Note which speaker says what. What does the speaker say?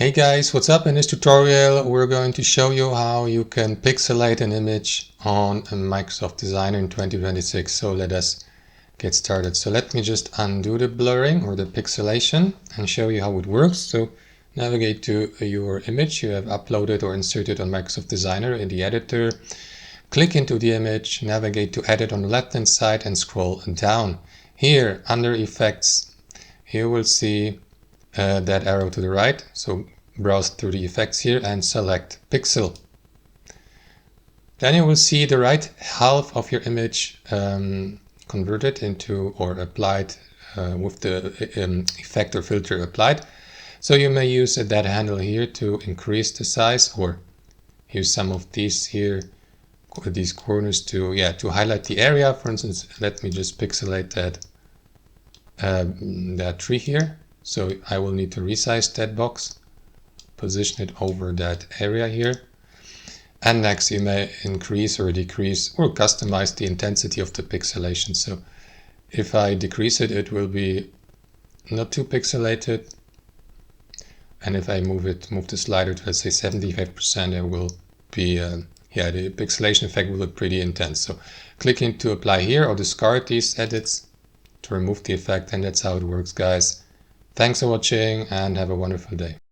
Speaker 1: Hey guys, what's up? In this tutorial we're going to show you how you can pixelate an image on a Microsoft Designer in 2026. So let us get started. So let me just undo the blurring or the pixelation and show you how it works. So navigate to your image you have uploaded or inserted on Microsoft Designer in the editor. Click into the image, navigate to edit on the left hand side and scroll down. Here under effects you will see that arrow to the right, so browse through the effects here and select pixel. Then you will see the right half of your image converted into or applied with the effect or filter applied. So you may use that handle here to increase the size, or use some of these here, these corners to highlight the area. For instance, let me just pixelate that tree here. So I will need to resize that box, position it over that area here. And next you may increase or decrease or customize the intensity of the pixelation. So if I decrease it, it will be not too pixelated. And if I move the slider to, let's say, 75%, it will be, the pixelation effect will look pretty intense. So click into apply here or discard these edits to remove the effect, and that's how it works, guys. Thanks for watching and have a wonderful day.